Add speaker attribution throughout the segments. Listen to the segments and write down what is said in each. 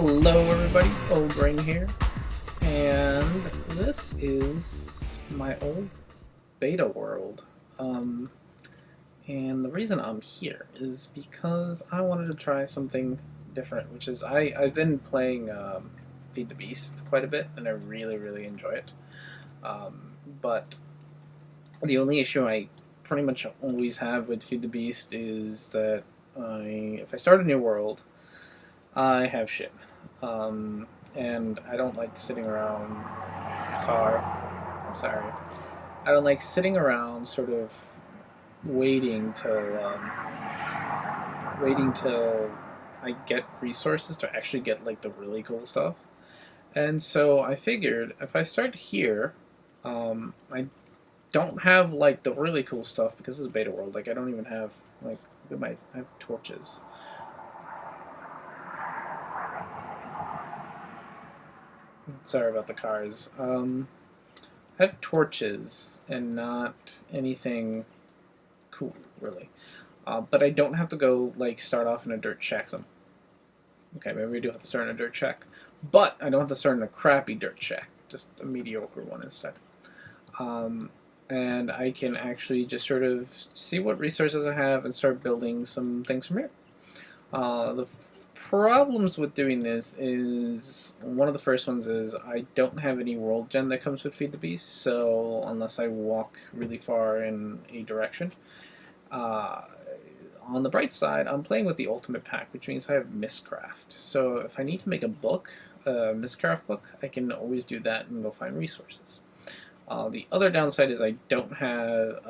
Speaker 1: Hello everybody, Old Brain here, and this is my old beta world. Um, and the reason I'm here is because I wanted to try something different, which is I've been playing Feed the Beast quite a bit, and I really enjoy it. But the only issue I pretty much always have with Feed the Beast is that if I start a new world, I have shit. Um, and I don't like sitting around car. I'm sorry. I don't like sitting around sort of waiting till I get resources to actually get like the really cool stuff. And so I figured if I start here, I don't have like the really cool stuff because it's a beta world. Like I don't even have like look at my I have torches. Sorry about the cars. I have torches and not anything cool, really. But I don't have to go, like, start off in a dirt shack. Okay, maybe we do have to start in a dirt shack. But I don't have to start in a crappy dirt shack. Just a mediocre one instead. Um, and I can actually just sort of see what resources I have and start building some things from here. The problems with doing this is one of the first ones is I don't have any world gem that comes with Feed the Beast, so unless I walk really far in a direction. Uh, on the bright side, I'm playing with the ultimate pack, which means I have Mistcraft. So if I need to make a book, a Mistcraft book, I can always do that and go find resources. The other downside is I don't have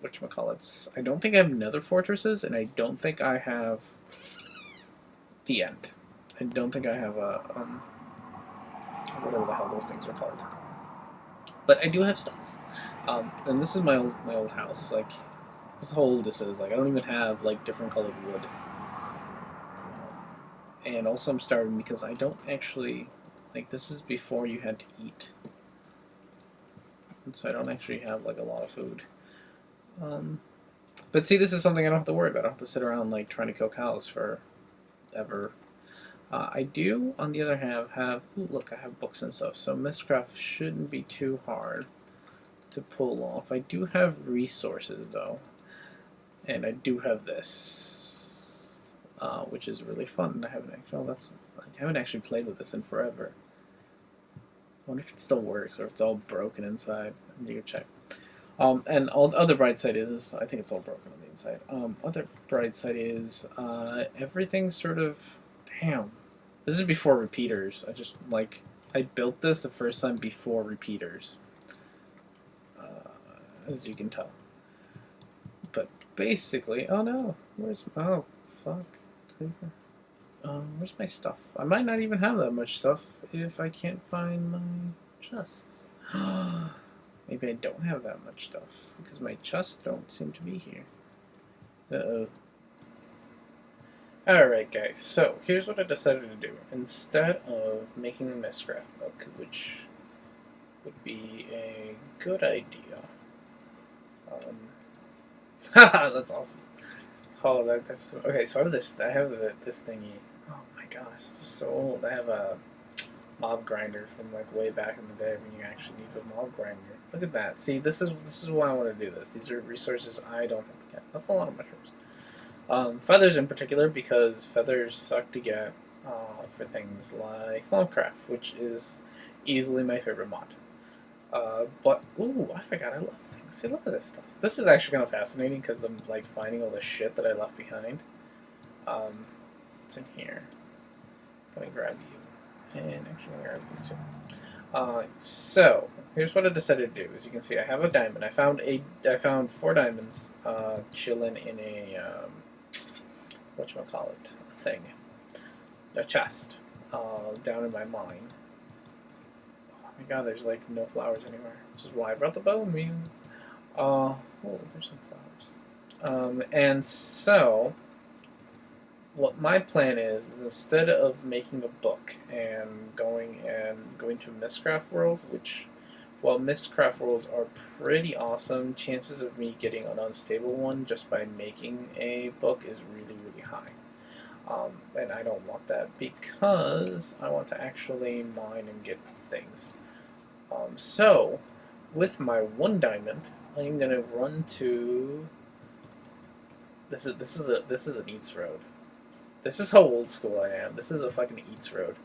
Speaker 1: whatchamacallits. I don't think I have nether fortresses, and I don't think I have the end. I don't think I have a whatever the hell those things are called. But I do have stuff. And this is my old house. Like this whole this is like I don't even have like different colored wood. And also I'm starving because I don't actually like this is before you had to eat. And so I don't actually have like a lot of food. But see, this is something I don't have to worry about. I don't have to sit around like trying to kill cows forever. I do, on the other hand, have ooh, look, I have books and stuff, so Mistcraft shouldn't be too hard to pull off. I do have resources though, and I do have this, which is really fun. I haven't actually played with this in forever. I wonder if it still works or if it's all broken inside. I need to check. And all other bright side is I think it's all broken on the inside. Other bright side is everything's sort of damn. This is before repeaters. I built this the first time before repeaters, as you can tell. But basically, oh no, oh fuck, creeper. Where's my stuff? I might not even have that much stuff if I can't find my chests. Maybe I don't have that much stuff because my chests don't seem to be here. Uh-oh. Alright guys, so here's what I decided to do. Instead of making a Mistcraft book, which would be a good idea. Haha, that's awesome. Oh, that's so, okay. So I have this thingy. Oh my gosh, this is so old. I have a mob grinder from like way back in the day when you actually need a mob grinder. Look at that. See, this is why I want to do this. These are resources I don't have to get. That's a lot of mushrooms. Feathers in particular, because feathers suck to get for things like Thaumcraft, which is easily my favorite mod. But, ooh, I forgot I love things. See, look at this stuff. This is actually kind of fascinating because I'm, like, finding all the shit that I left behind. What's in here? Let me grab you. And actually, I'm going to grab you, too. So, here's what I decided to do. As you can see, I have a diamond. I found 4 diamonds, chilling in a, whatchamacallit, thing. A chest, down in my mine. Oh my god, there's like no flowers anywhere, which is why I brought the bone meal. Oh, there's some flowers. And so, what my plan is instead of making a book and going to Mistcraft World, which, while Mistcraft Worlds are pretty awesome, chances of me getting an unstable one just by making a book is really high. And I don't want that because I want to actually mine and get things. So, with my 1 diamond, I'm gonna run to. This is an Eats road. This is how old school I am. This is a fucking Eats road.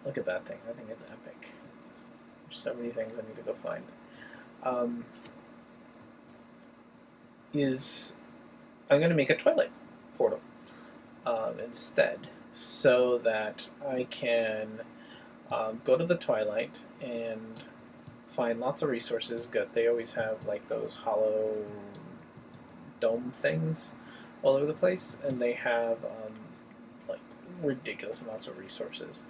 Speaker 1: Look at that thing. That thing is epic. There's so many things I need to go find. I'm gonna make a Twilight portal instead, so that I can go to the Twilight and find lots of resources. They always have like those hollow dome things all over the place, and they have like ridiculous amounts of resources.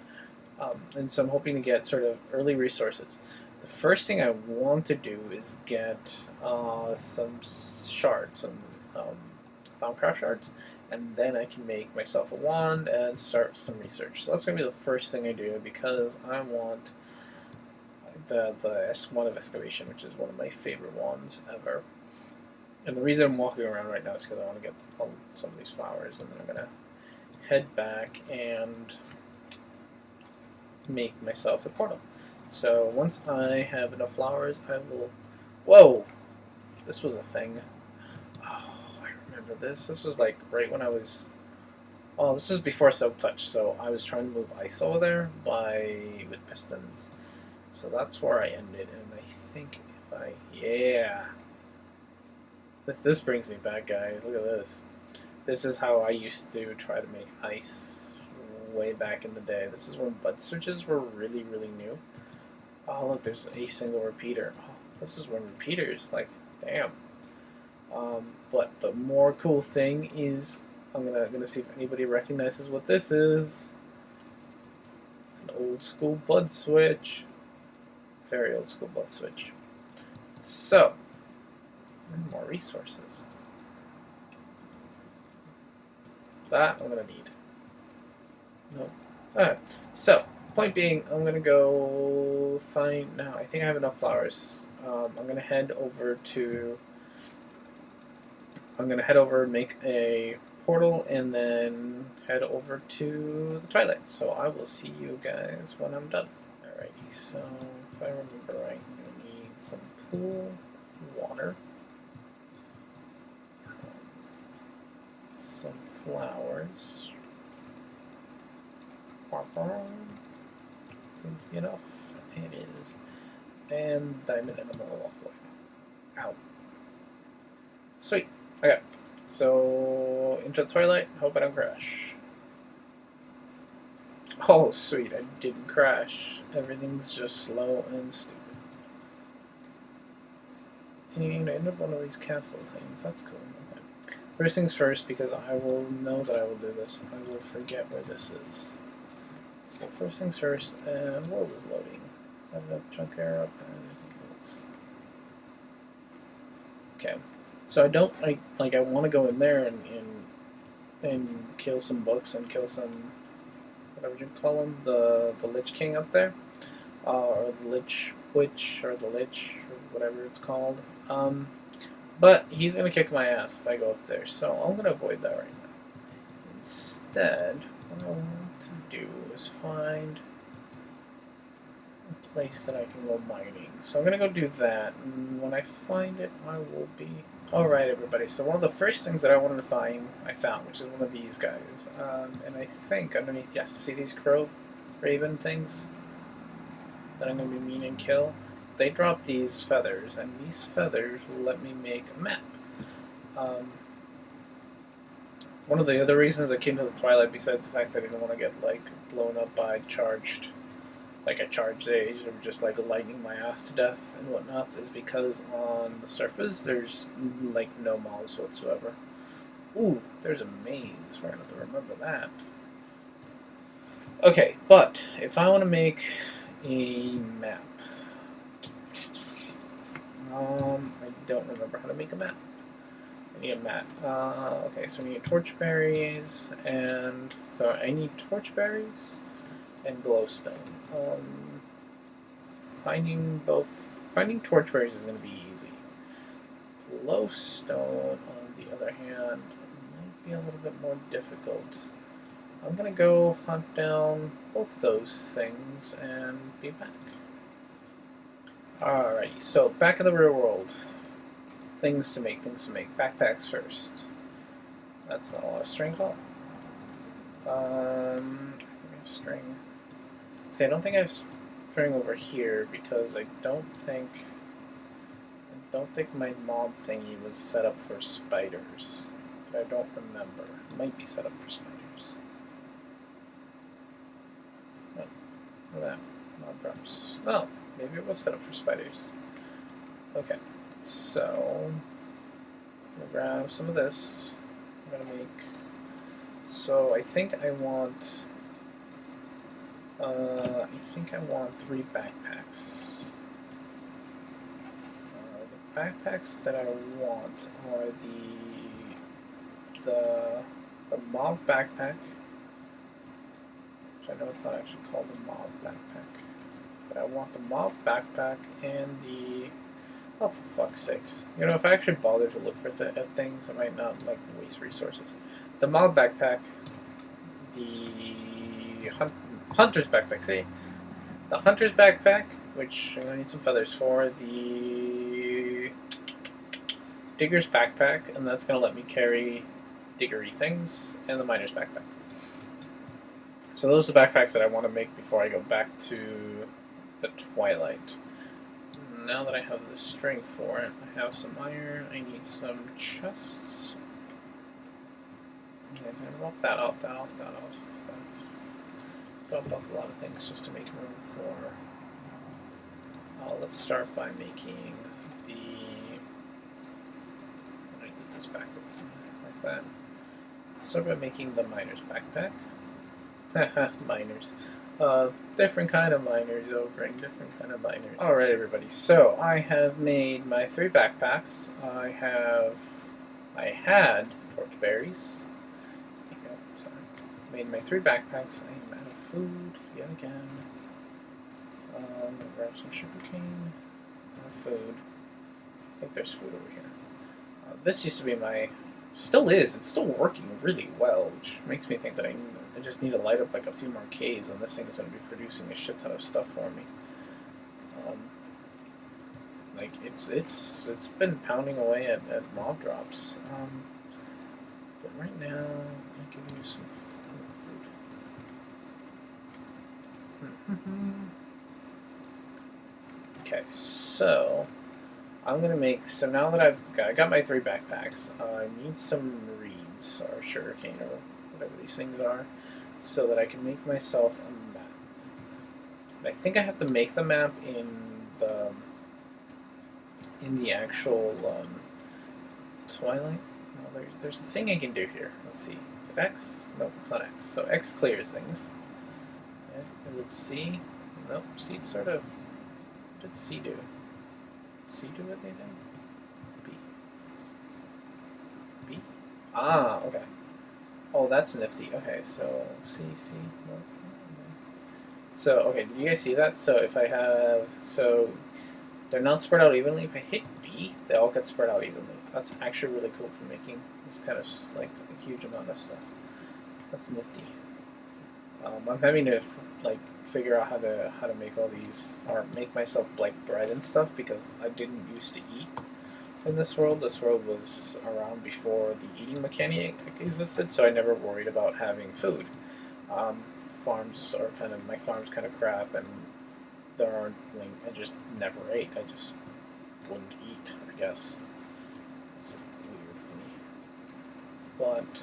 Speaker 1: And so I'm hoping to get sort of early resources. The first thing I want to do is get some shards, some Thaumcraft shards, and then I can make myself a wand and start some research. So that's going to be the first thing I do because I want the S1 of excavation, which is one of my favorite wands ever. And the reason I'm walking around right now is because I want to get some of these flowers, and then I'm going to head back and make myself a portal. So once I have enough flowers, I will... Whoa! This was a thing. Oh, I remember this. This was like right when I was... Oh, this was before Soap Touch, so I was trying to move ice over there with pistons. So that's where I ended, and I think if I... Yeah! This brings me back, guys. Look at this. This is how I used to try to make ice way back in the day. This is when bud switches were really, really new. Oh, look, there's a single repeater. Oh, this is when repeaters, like, damn. But the more cool thing is, I'm gonna see if anybody recognizes what this is. It's an old school bud switch. Very old school bud switch. So, more resources. That I'm gonna need. Nope. Alright, so, point being, I'm gonna go find... Now, I think I have enough flowers. I'm gonna head over, make a portal, and then head over to the Twilight. So I will see you guys when I'm done. Alrighty, so if I remember right, I'm gonna need some pool water, some flowers. Please be enough. It is. And diamond animal walkway. Ow. Sweet. Okay. So, into the Twilight. Hope I don't crash. Oh, sweet. I didn't crash. Everything's just slow and stupid. And I ended up one of these castle things. That's cool. Okay. First things first, because I will know that I will do this. I will forget where this is. So first things first, world is loading. I have enough chunk air up, and I think it's... Okay. So I want to go in there and kill some books and kill some, whatever you call them, the Lich King up there, or the Lich Witch, or the Lich, or whatever it's called. But he's gonna kick my ass if I go up there, so I'm gonna avoid that right now. Instead, what I want to do is find a place that I can go mining. So I'm gonna go do that, and when I find it, I will be... Alright, everybody, so one of the first things that I wanted to find, I found, which is one of these guys. And I think underneath, yes, see these crow raven things that I'm going to be mean and kill? They drop these feathers, and these feathers will let me make a map. One of the other reasons I came to the Twilight, besides the fact that I didn't want to get, like, blown up by a charged age, or just like lightning my ass to death and whatnot, is because on the surface there's like no mobs whatsoever. Ooh, there's a maze. We're gonna have to remember that. Okay, but if I want to make a map, I don't remember how to make a map. I need a map. Okay, so I need torchberries, and so I need torchberries and glowstone. Finding torchberries is going to be easy. Glowstone, on the other hand, might be a little bit more difficult. I'm gonna go hunt down both those things and be back. Alrighty, so back in the real world. Things to make, things to make. Backpacks first. That's not a lot of string at all. I have string. See, I don't think I have string over here because I don't think my mob thingy was set up for spiders. But I don't remember. It might be set up for spiders. Oh, look at that. Mob drops. Oh, maybe it was set up for spiders. Okay, so I'm gonna grab some of this. I'm gonna make. So I think I want 3 backpacks. The backpacks that I want are the mob backpack, which I know it's not actually called the mob backpack, but I want the mob backpack and the. Oh, for fuck's sakes! You know, if I actually bother to look for at things, I might not like waste resources. The mob backpack, the hunter's backpack. See, the hunter's backpack, which I'm gonna need some feathers for. The digger's backpack, and that's gonna let me carry diggery things, and the miner's backpack. So those are the backpacks that I want to make before I go back to the Twilight. Now that I have the string for it, I have some iron, I need some chests. Okay, so I'm gonna drop that off. Drop off a lot of things just to make room for. Let's start by making the. I did this backwards, like that. Start by making the miner's backpack. Haha, miners. Different kind of miners, Ogring, different kind of miners. Alright, everybody, so I have made my 3 backpacks. I had torchberries. Made my 3 backpacks. I am out of food yet again. I'm gonna grab some sugarcane. Food. I think there's food over here. This used to be my. Still is. It's still working really well, which makes me think that I just need to light up like a few more caves, and this thing is going to be producing a shit ton of stuff for me. Like it's been pounding away at mob drops. But right now, I'll give you some food. Okay, so I'm gonna make. So now that I got my 3 backpacks, I need some reeds or sugarcane or whatever these things are, so that I can make myself a map. And I think I have to make the map in the actual Twilight. No, there's a thing I can do here. Let's see. Is it X? No, it's not X. So X clears things. Okay. And with C, nope. C sort of. What did C do? C do what they did? B. B? Ah, okay. Oh, that's nifty. Okay, so C. No. So, okay, did you guys see that? So if I have, they're not spread out evenly. If I hit B, they all get spread out evenly. That's actually really cool for making this kind of, like, a huge amount of stuff. That's nifty. I'm having to, like, figure out how to make all these, or make myself, like, bread and stuff, because I didn't used to eat in this world. This world was around before the eating mechanic existed, so I never worried about having food. Farms are my farm's kind of crap, and there aren't, like, I just never ate. I just wouldn't eat, I guess. It's just weird for me. But,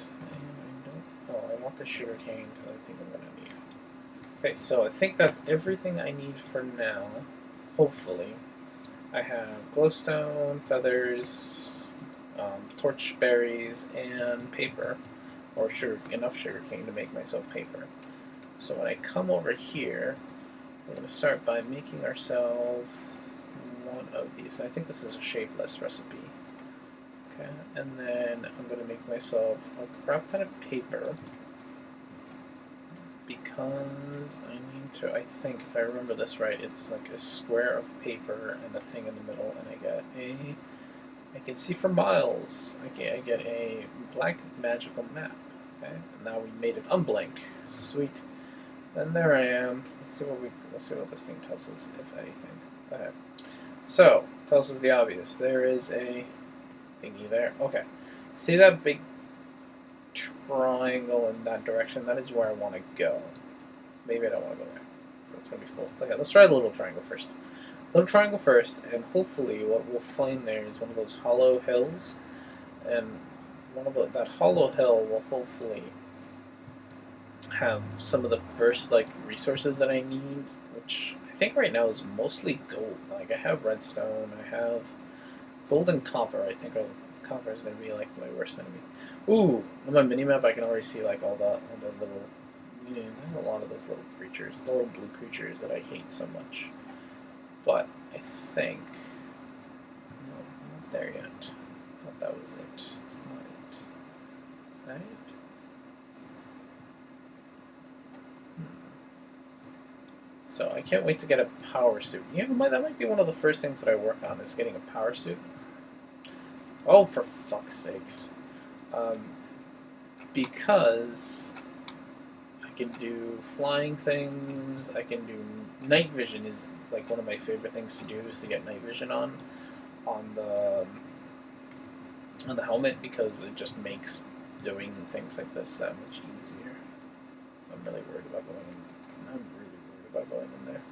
Speaker 1: I want the sugar cane because I think I'm going to need it. Okay, so I think that's everything I need for now. Hopefully. I have glowstone, feathers, torch berries, and paper. Or enough sugar cane to make myself paper. So when I come over here, we're going to start by making ourselves one of these. And I think this is a shapeless recipe. Okay, and then I'm going to make myself a crap ton of paper. Because I need to, I think, if I remember this right, it's like a square of paper and a thing in the middle, and I get a I can see for miles. Okay, I get a black magical map. Okay, and now we made it unblink. Sweet. And there I am. Let's see what this thing tells us, if anything. Okay. So, tells us the obvious. There is a thingy there. Okay. See that big triangle in that direction? That is where I want to go. Maybe I don't want to go there. So it's going to be full. Okay, let's try the little triangle first. Little triangle first, and hopefully what we'll find there is one of those hollow hills. And that hollow hill will hopefully have some of the first like resources that I need, which I think right now is mostly gold. Like I have redstone, I have gold and copper. I think copper is going to be like my worst enemy. Ooh, on my minimap I can already see like all the little. Yeah, there's a lot of those little creatures, the little blue creatures that I hate so much. But I think no, I'm not there yet. Thought that was it. It's not it. Is that it? So I can't wait to get a power suit. You know, that might be one of the first things that I work on is getting a power suit. Oh, for fuck's sakes. Because I can do flying things, I can do night vision is like one of my favorite things to do is to get night vision on the helmet because it just makes doing things like this that much easier. I'm really worried about going in there.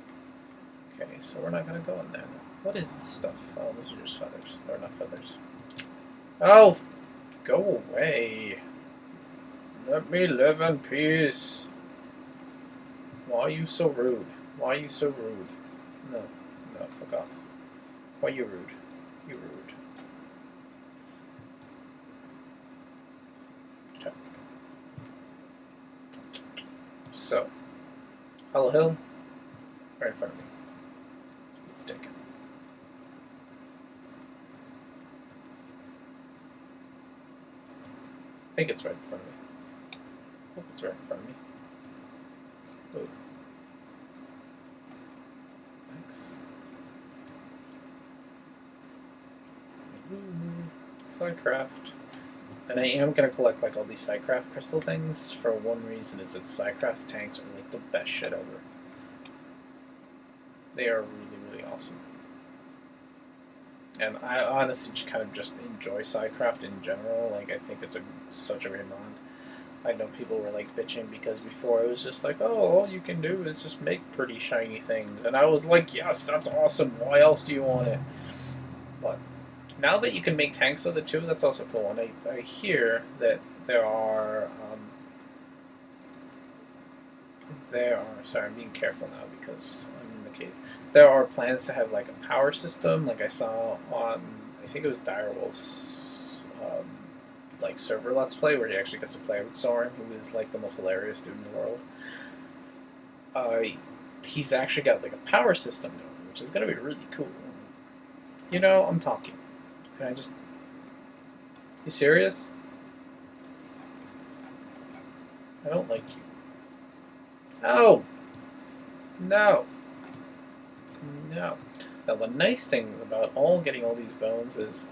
Speaker 1: Okay, so we're not gonna go in there. What is this stuff? Oh, those are just feathers. They're not feathers. Oh, go away. Let me live in peace. Why are you so rude? Why are you so rude? No, fuck off. Why are you rude? You rude. Okay. So, Hollow Hill, right in front of me. Let's take it. I think it's right in front of me. I hope it's right in front of me. Ooh. Thanks. Sidecraft. And I am going to collect like all these Sidecraft crystal things for one reason is that Sidecraft tanks are like the best shit ever. They are really, really awesome. And I honestly kind of just enjoy Sidecraft in general. Like, I think it's such a great mod. I know people were like bitching because before it was just like, oh, all you can do is just make pretty shiny things. And I was like, yes, that's awesome. Why else do you want it? But now that you can make tanks with it too, that's also cool. And I hear that there are, sorry, I'm being careful now because I'm in the cave. There are plans to have like a power system, like I saw on, I think it was Direwolf's like server Let's Play, where he actually gets to play with Soren, who is like the most hilarious dude in the world. He's actually got like a power system going, which is gonna be really cool. You know, I'm talking. And I just, you serious? I don't like you. Oh! No! No. Now the nice thing about getting all these bones is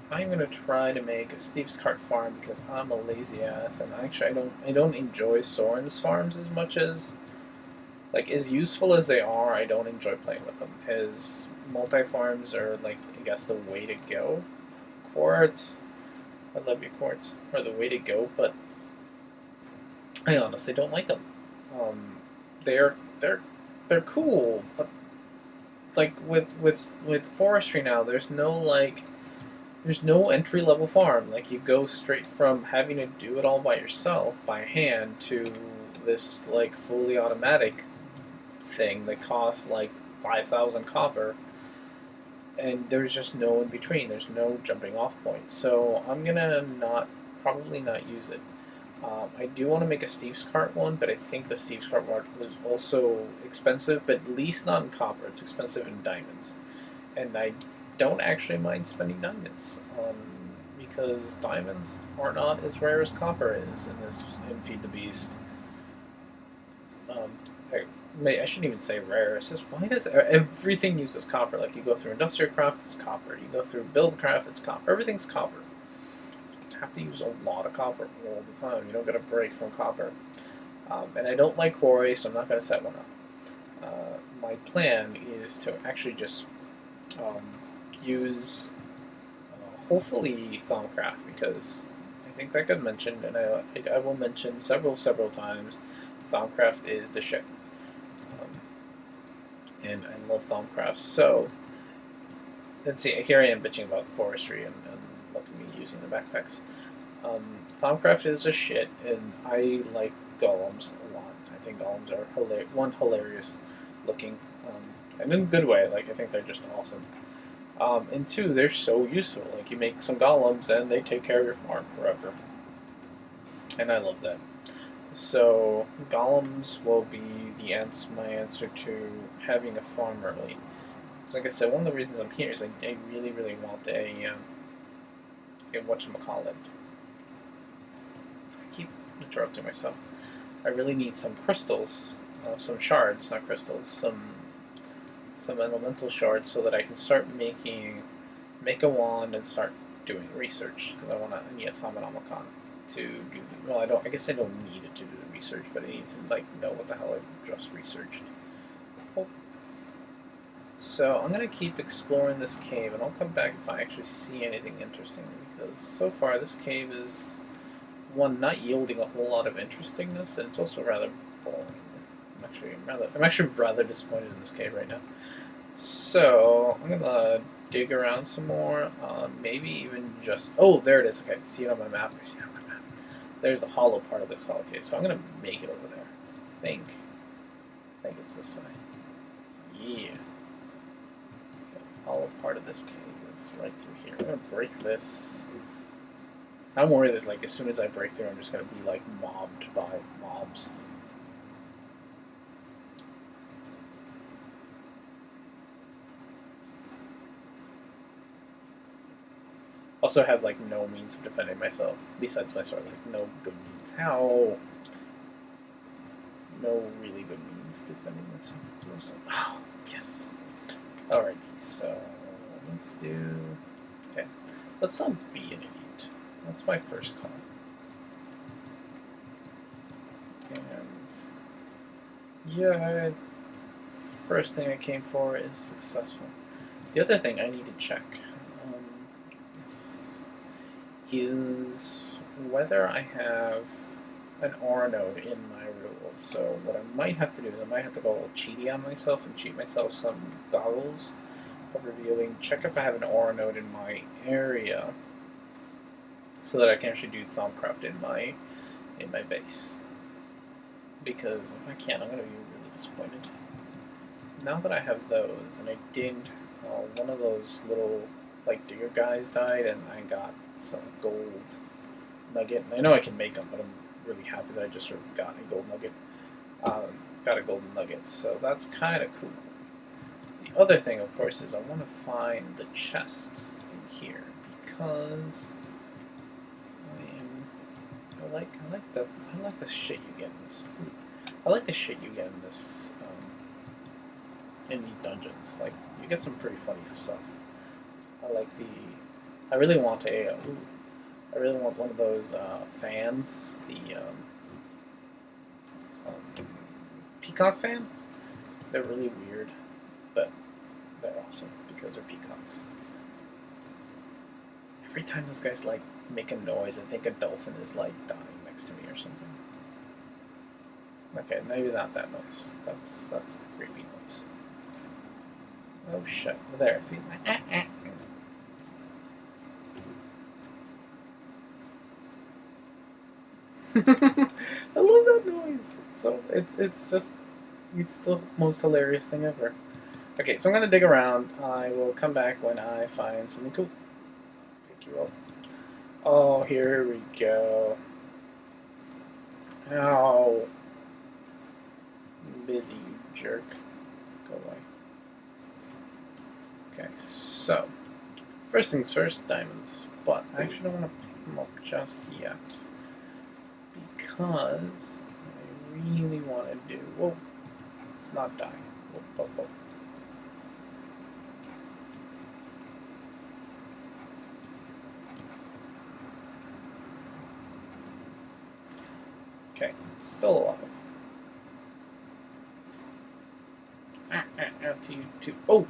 Speaker 1: I'm gonna try to make a Steve's Cart farm because I'm a lazy ass, and actually I don't enjoy Soren's farms as much as, like, as useful as they are. I don't enjoy playing with them. His multi farms are like, I guess, the way to go. Quartz, I love your quartz, are the way to go, but I honestly don't like them. They're cool, but like with forestry now, there's no entry level farm. Like, you go straight from having to do it all by yourself by hand to this like fully automatic thing that costs like 5,000 copper, and there's just no in between. There's no jumping off point. So I'm gonna probably not use it. I do want to make a Steve's Cart one, but I think the Steve's Cart one was also expensive, but at least not in copper. It's expensive in diamonds. And I don't actually mind spending diamonds, because diamonds are not as rare as copper is in Feed the Beast. I shouldn't even say rare. It's just why does everything uses copper? Like you go through industrial craft, it's copper. You go through buildcraft, it's copper. Everything's copper. You have to use a lot of copper all the time. You don't get a break from copper. And I don't like quarry, so I'm not going to set one up. My plan is to actually just um, use hopefully Thaumcraft, because I think that got mentioned, and I will mention several times. Thaumcraft is the shit, um, and I love Thaumcraft. So let's see. Here I am bitching about forestry, and look at me using the backpacks. Thaumcraft is a shit, and I like golems a lot. I think golems are hilarious looking, and in a good way. Like I think they're just awesome. And two, they're so useful. Like you make some golems and they take care of your farm forever, and I love that. So golems will be my answer to having a farm early. So like I said, one of the reasons I'm here is I really want a whatchamacallit. I keep interrupting myself. I really need some crystals, some shards, not crystals, some elemental shards, so that I can start make a wand and start doing research, because I need a Thaumonomicon to do well, I guess I don't need it to do the research, but I need to like know what the hell I just researched. Oh. So I'm gonna keep exploring this cave, and I'll come back if I actually see anything interesting, because so far this cave is one, not yielding a whole lot of interestingness, and it's also rather boring. I'm actually rather disappointed in this cave right now. So I'm gonna dig around some more. Maybe even just there it is. Okay, I see it on my map. There's a hollow part of this hollow cave, so I'm gonna make it over there. I think it's this way. Yeah. Okay, hollow part of this cave is right through here. I'm gonna break this. I'm worried that like as soon as I break through, I'm just gonna be like mobbed by mobs. Also have like no means of defending myself besides my sword. Like no good means. How? No really good means of defending myself. Oh, yes. Alrighty, so let's do. Okay, let's not be an idiot. That's my first call. And yeah, first thing I came for is successful. The other thing I need to check is whether I have an R node in my rule. So what I might have to do is I might have to go a little cheaty on myself and cheat myself some goggles of revealing. Check if I have an R node in my area, so that I can actually do Thaumcraft in my base. Because if I can't, I'm going to be really disappointed. Now that I have those, and I did one of those little like digger guys died, and I got some gold nugget. And I know I can make them, but I'm really happy that I just sort of got a gold nugget. Got a golden nugget, so that's kind of cool. The other thing, of course, is I want to find the chests in here, because I like the shit you get in this. I like the shit you get in this in these dungeons. Like you get some pretty funny stuff. I really want I really want one of those fans, the peacock fan. They're really weird, but they're awesome because they're peacocks. Every time those guys like make a noise, I think a dolphin is like dying next to me or something. Okay, maybe not that noise. That's a creepy noise. Oh shit! There, see. I love that noise. It's the most hilarious thing ever. Okay, so I'm gonna dig around. I will come back when I find something cool. Pick you up. Oh, here we go. Oh, busy, you jerk. Go away. Okay, so first things first, diamonds. But I actually don't want to pick them up just yet, because I really want to do. Whoa, Let's not die. Whoop, whoop, whoop. Okay, still alive. To you too. Oh!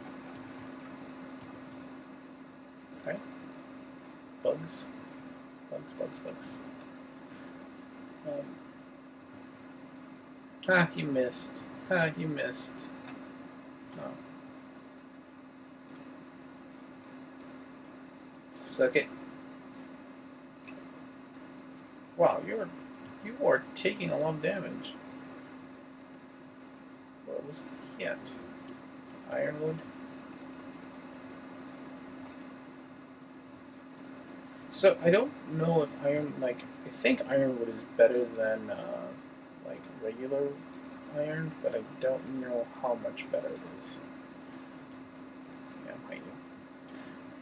Speaker 1: Okay. Bugs. Bugs, bugs, bugs. You missed. You missed. Oh. Suck it. Wow, you are taking a lot of damage. What was the hit? Ironwood? So, I don't know if I think ironwood is better than, like, regular iron, but I don't know how much better it is. Yeah, I'm hiding.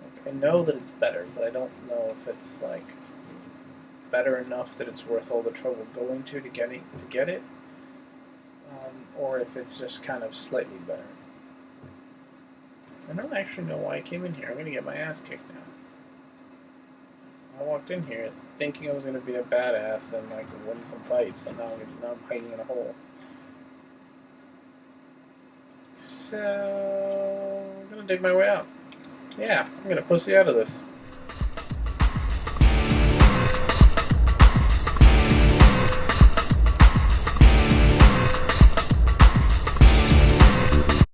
Speaker 1: Like, I know that it's better, but I don't know if it's, like, better enough that it's worth all the trouble going to get it, or if it's just kind of slightly better. I don't actually know why I came in here. I'm gonna get my ass kicked now. I walked in here thinking I was gonna be a badass and like win some fights, and now I'm hiding in a hole. So I'm gonna dig my way out. Yeah, I'm gonna pussy out of this.